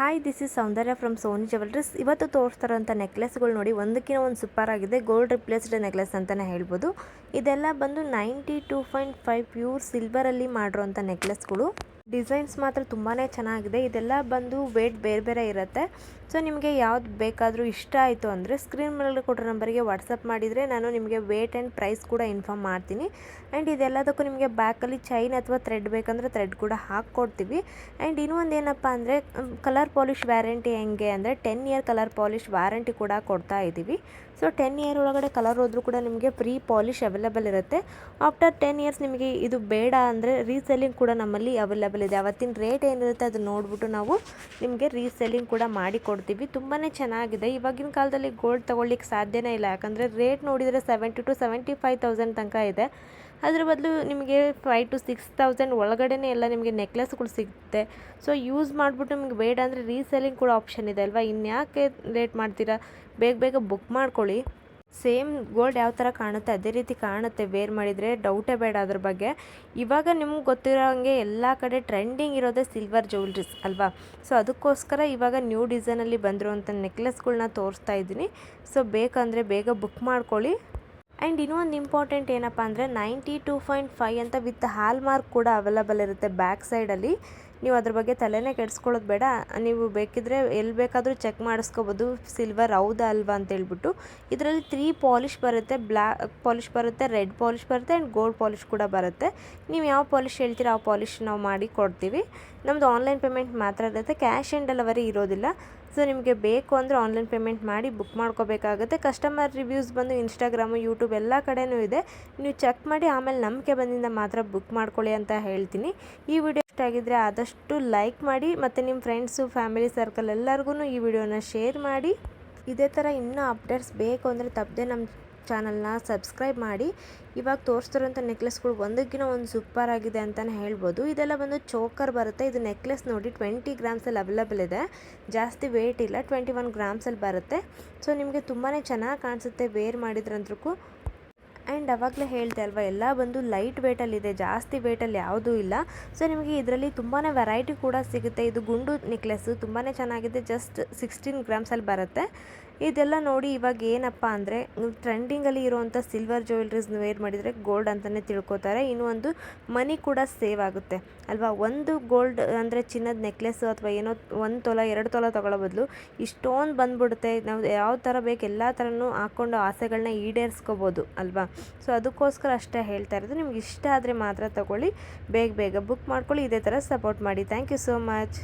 Hi, this is Soundarya from Soni jewellers. ಇವತ್ತು ತೋರಿಸ್ತಾರಂಥ ನೆಕ್ಲೆಸ್ಗಳು ನೋಡಿ ಒಂದಕ್ಕಿಂತ ಒಂದು ಸೂಪರ್ ಆಗಿದೆ. ಗೋಲ್ಡ್ ರಿಪ್ಲೇಸ್ಡ್ ನೆಕ್ಲೆಸ್ ಅಂತಲೇ ಹೇಳ್ಬೋದು. ಇದೆಲ್ಲ ಬಂದು 92.5 ಪ್ಯೂರ್ ಸಿಲ್ವರಲ್ಲಿ ಮಾಡಿರೋಂಥ ನೆಕ್ಲೆಸ್ಗಳು. ಡಿಸೈನ್ಸ್ ಮಾತ್ರ ತುಂಬಾ ಚೆನ್ನಾಗಿದೆ. ಇದೆಲ್ಲ ಬಂದು ವೇಟ್ ಬೇರೆ ಬೇರೆ ಇರುತ್ತೆ. ಸೊ ನಿಮಗೆ ಯಾವ್ದು ಬೇಕಾದರೂ ಇಷ್ಟ ಆಯಿತು ಅಂದರೆ ಸ್ಕ್ರೀನ್ ಮೇಲೆ ಕೊಟ್ಟಿರೋ ನಂಬರಿಗೆ ವಾಟ್ಸಪ್ ಮಾಡಿದರೆ ನಾನು ನಿಮಗೆ ವೇಟ್ ಆ್ಯಂಡ್ ಪ್ರೈಸ್ ಕೂಡ ಇನ್ಫಾರ್ಮ್ ಮಾಡ್ತೀನಿ. ಆ್ಯಂಡ್ ಇದೆಲ್ಲದಕ್ಕೂ ನಿಮಗೆ ಬ್ಯಾಕಲ್ಲಿ ಚೈನ್ ಅಥವಾ ಥ್ರೆಡ್ ಬೇಕಂದರೆ ಥ್ರೆಡ್ ಕೂಡ ಹಾಕ್ಕೊಡ್ತೀವಿ. ಆ್ಯಂಡ್ ಇನ್ನೂ ಒಂದು ಏನಪ್ಪ ಅಂದರೆ ಕಲರ್ ಪಾಲಿಷ್ ವ್ಯಾರಂಟಿ ಹೆಂಗೆ ಅಂದರೆ 10 ಇಯರ್ ಕಲರ್ ಪಾಲಿಷ್ ವ್ಯಾರಂಟಿ ಕೂಡ ಕೊಡ್ತಾ ಇದ್ದೀವಿ. ಸೊ 10 ಇಯರ್ ಒಳಗಡೆ ಕಲರ್ ಹೋದರೂ ಕೂಡ ನಿಮಗೆ ಫ್ರೀ ಪಾಲಿಷ್ ಅವೈಲೇಬಲ್ ಇರುತ್ತೆ. ಆಫ್ಟರ್ 10 ಇಯರ್ಸ್ ನಿಮಗೆ ಇದು ಬೇಡ ಅಂದರೆ ರೀಸೆಲ್ಲಿಂಗ್ ಕೂಡ ನಮ್ಮಲ್ಲಿ ಅವೈಲೇಬಲ್ ಇದೆ. ಅವತ್ತಿನ ರೇಟ್ ಏನಿರುತ್ತೆ ಅದು ನೋಡಿಬಿಟ್ಟು ನಾವು ನಿಮಗೆ ರೀಸೆಲ್ಲಿಂಗ್ ಕೂಡ ಮಾಡಿ ಕೊಡ್ತೀವಿ. ತುಂಬಾ ಚೆನ್ನಾಗಿದೆ. ಇವಾಗಿನ ಕಾಲದಲ್ಲಿ ಗೋಲ್ಡ್ ತೊಗೊಳ್ಳಿಕ್ಕೆ ಸಾಧ್ಯನೇ ಇಲ್ಲ. ಯಾಕಂದರೆ ರೇಟ್ ನೋಡಿದರೆ 70,000 to 75,000 ತನಕ ಇದೆ. ಅದ್ರ ಬದಲು ನಿಮಗೆ 5,000 to 6,000 ಒಳಗಡೆನೇ ಎಲ್ಲ ನಿಮಗೆ ನೆಕ್ಲೆಸ್ಗಳು ಸಿಗುತ್ತೆ. ಸೊ ಯೂಸ್ ಮಾಡಿಬಿಟ್ಟು ನಿಮಗೆ ಬೇಡ ಅಂದರೆ ರೀಸೆಲ್ಲಿಂಗ್ ಕೂಡ ಆಪ್ಷನ್ ಇದೆ ಅಲ್ವಾ. ಇನ್ಯಾಕೆ ಲೇಟ್ ಮಾಡ್ತೀರಾ, ಬೇಗ ಬೇಗ ಬುಕ್ ಮಾಡ್ಕೊಳ್ಳಿ. ಸೇಮ್ ಗೋಲ್ಡ್ ಯಾವ ಥರ ಕಾಣುತ್ತೆ ಅದೇ ರೀತಿ ಕಾಣುತ್ತೆ ವೇರ್ ಮಾಡಿದರೆ, ಡೌಟೇ ಬೇಡ ಅದ್ರ ಬಗ್ಗೆ. ಇವಾಗ ನಿಮ್ಗೆ ಗೊತ್ತಿರೋ ಹಂಗೆ ಎಲ್ಲ ಕಡೆ ಟ್ರೆಂಡಿಂಗ್ ಇರೋದೇ ಸಿಲ್ವರ್ ಜ್ಯುವೆಲ್ರೀಸ್ ಅಲ್ವಾ. ಸೊ ಅದಕ್ಕೋಸ್ಕರ ಇವಾಗ ನ್ಯೂ ಡಿಸೈನಲ್ಲಿ ಬಂದಿರುವಂಥ ನೆಕ್ಲೆಸ್ಗಳನ್ನ ತೋರಿಸ್ತಾ ಇದ್ದೀನಿ. ಸೊ ಬೇಕಂದರೆ ಬೇಗ ಬುಕ್ ಮಾಡ್ಕೊಳ್ಳಿ. ಆ್ಯಂಡ್ ಇನ್ನೊಂದು ಇಂಪಾರ್ಟೆಂಟ್ ಏನಪ್ಪ ಅಂದರೆ 92.5 ಅಂತ ವಿತ್ ಹಾಲ್ ಮಾರ್ಕ್ ಕೂಡ ಅವೈಲೇಬಲ್ ಇರುತ್ತೆ ಬ್ಯಾಕ್ ಸೈಡಲ್ಲಿ. ನೀವು ಅದ್ರ ಬಗ್ಗೆ ತಲೆನೇ ಕೆಡಿಸ್ಕೊಳ್ಳೋದು ಬೇಡ. ನೀವು ಬೇಕಿದ್ದರೆ ಎಲ್ಲಿ ಬೇಕಾದರೂ ಚೆಕ್ ಮಾಡಿಸ್ಕೋಬೋದು ಸಿಲ್ವರ್ ಹೌದಾ ಅಲ್ವಾ ಅಂತೇಳ್ಬಿಟ್ಟು. ಇದರಲ್ಲಿ 3 ಪಾಲಿಷ್ ಬರುತ್ತೆ. ಬ್ಲ್ಯಾಕ್ ಪಾಲಿಷ್ ಬರುತ್ತೆ, ರೆಡ್ ಪಾಲಿಷ್ ಬರುತ್ತೆ ಆ್ಯಂಡ್ ಗೋಲ್ಡ್ ಪಾಲಿಷ್ ಕೂಡ ಬರುತ್ತೆ. ನೀವು ಯಾವ ಪಾಲಿಷ್ ಹೇಳ್ತೀರಾ ಆ ಪಾಲಿಷ್ ನಾವು ಮಾಡಿ ಕೊಡ್ತೀವಿ. ನಮ್ಮದು ಆನ್ಲೈನ್ ಪೇಮೆಂಟ್ ಮಾತ್ರ ಇರುತ್ತೆ, ಕ್ಯಾಶ್ ಆನ್ ಡೆಲಿವರಿ ಇರೋದಿಲ್ಲ. ಸೊ ನಿಮಗೆ ಬೇಕು ಅಂದರೆ ಆನ್ಲೈನ್ ಪೇಮೆಂಟ್ ಮಾಡಿ ಬುಕ್ ಮಾಡ್ಕೋಬೇಕಾಗುತ್ತೆ. ಕಸ್ಟಮರ್ ರಿವ್ಯೂಸ್ ಬಂದು ಇನ್ಸ್ಟಾಗ್ರಾಮು, ಯೂಟ್ಯೂಬ್ ಎಲ್ಲ ಕಡೆಯೂ ಇದೆ. ನೀವು ಚೆಕ್ ಮಾಡಿ ಆಮೇಲೆ ನಂಬಿಕೆ ಬಂದಿಂದ ಮಾತ್ರ ಬುಕ್ ಮಾಡ್ಕೊಳ್ಳಿ ಅಂತ ಹೇಳ್ತೀನಿ. ಈ ವಿಡಿಯೋ ಇಷ್ಟ ಆಗಿದ್ದರೆ ಆದಷ್ಟು ಲೈಕ್ ಮಾಡಿ ಮತ್ತು ನಿಮ್ಮ ಫ್ರೆಂಡ್ಸು, ಫ್ಯಾಮಿಲಿ ಸರ್ಕಲ್ ಎಲ್ಲರಿಗೂ ಈ ವಿಡಿಯೋನ ಶೇರ್ ಮಾಡಿ. ಇದೇ ಥರ ಇನ್ನೂ ಅಪ್ಡೇಟ್ಸ್ ಬೇಕು ಅಂದರೆ ತಪ್ಪದೆ ನಮ್ಮ ಚಾನಲ್ನ ಸಬ್ಸ್ಕ್ರೈಬ್ ಮಾಡಿ. ಇವಾಗ ತೋರಿಸ್ತಿರೋಂಥ ನೆಕ್ಲೆಸ್ಗಳು ಒಂದಕ್ಕಿಂತ ಒಂದು ಸೂಪರ್ ಆಗಿದೆ ಅಂತಲೇ ಹೇಳ್ಬೋದು. ಇದೆಲ್ಲ ಬಂದು ಚೋಕರ್ ಬರುತ್ತೆ. ಇದು ನೆಕ್ಲೆಸ್ ನೋಡಿ 20 ಗ್ರಾಮ್ಸಲ್ಲಿ ಅವೈಲೇಬಲ್ ಇದೆ. ಜಾಸ್ತಿ ವೇಟ್ ಇಲ್ಲ, 21 ಗ್ರಾಮ್ಸಲ್ಲಿ ಬರುತ್ತೆ. ಸೊ ನಿಮಗೆ ತುಂಬಾ ಚೆನ್ನಾಗಿ ಕಾಣಿಸುತ್ತೆ ವೇರ್ ಮಾಡಿದ್ರಂದ್ರೂ. ಆ್ಯಂಡ್ ಅವಾಗಲೇ ಹೇಳ್ದೆ ಅಲ್ವಾ, ಎಲ್ಲ ಬಂದು ಲೈಟ್ ವೇಟಲ್ಲಿದೆ, ಜಾಸ್ತಿ ವೇಟಲ್ಲಿ ಯಾವುದೂ ಇಲ್ಲ. ಸೊ ನಿಮಗೆ ಇದರಲ್ಲಿ ತುಂಬಾ ವೆರೈಟಿ ಕೂಡ ಸಿಗುತ್ತೆ. ಇದು ಗುಂಡು ನೆಕ್ಲೆಸ್ಸು ತುಂಬಾ ಚೆನ್ನಾಗಿದೆ. ಜಸ್ಟ್ 16 ಗ್ರಾಮ್ಸಲ್ಲಿ ಬರುತ್ತೆ. ಇದೆಲ್ಲ ನೋಡಿ ಇವಾಗ ಏನಪ್ಪ ಅಂದರೆ ಟ್ರೆಂಡಿಂಗಲ್ಲಿ ಇರುವಂಥ ಸಿಲ್ವರ್ ಜ್ಯುವೆಲ್ರೀಸ್ ವೇರ್ ಮಾಡಿದರೆ ಗೋಲ್ಡ್ ಅಂತಲೇ ತಿಳ್ಕೊತಾರೆ. ಇನ್ನೂ ಒಂದು ಮನಿ ಕೂಡ ಸೇವ್ ಆಗುತ್ತೆ ಅಲ್ವಾ. ಒಂದು ಗೋಲ್ಡ್ ಅಂದರೆ ಚಿನ್ನದ ನೆಕ್ಲೆಸ್ಸು ಅಥವಾ ಏನೋ 1 ತೊಲ 2 ತೊಲ ತೊಗೊಳ್ಳೋ ಬದಲು ಇಷ್ಟೊಂದು ಬಂದುಬಿಡುತ್ತೆ. ನಾವು ಯಾವ ಥರ ಬೇಕು ಎಲ್ಲ ಥರನೂ ಹಾಕ್ಕೊಂಡು ಆಸೆಗಳನ್ನ ಈಡೇರಿಸ್ಕೋಬೋದು ಅಲ್ವಾ. ಸೊ ಅದಕ್ಕೋಸ್ಕರ ಅಷ್ಟೇ ಹೇಳ್ತಾ ಇರೋದು. ನಿಮ್ಗೆ ಇಷ್ಟ ಆದರೆ ಮಾತ್ರ ತೊಗೊಳ್ಳಿ, ಬೇಗ ಬೇಗ ಬುಕ್ ಮಾಡ್ಕೊಳ್ಳಿ. ಇದೇ ಥರ ಸಪೋರ್ಟ್ ಮಾಡಿ. Thank you so much.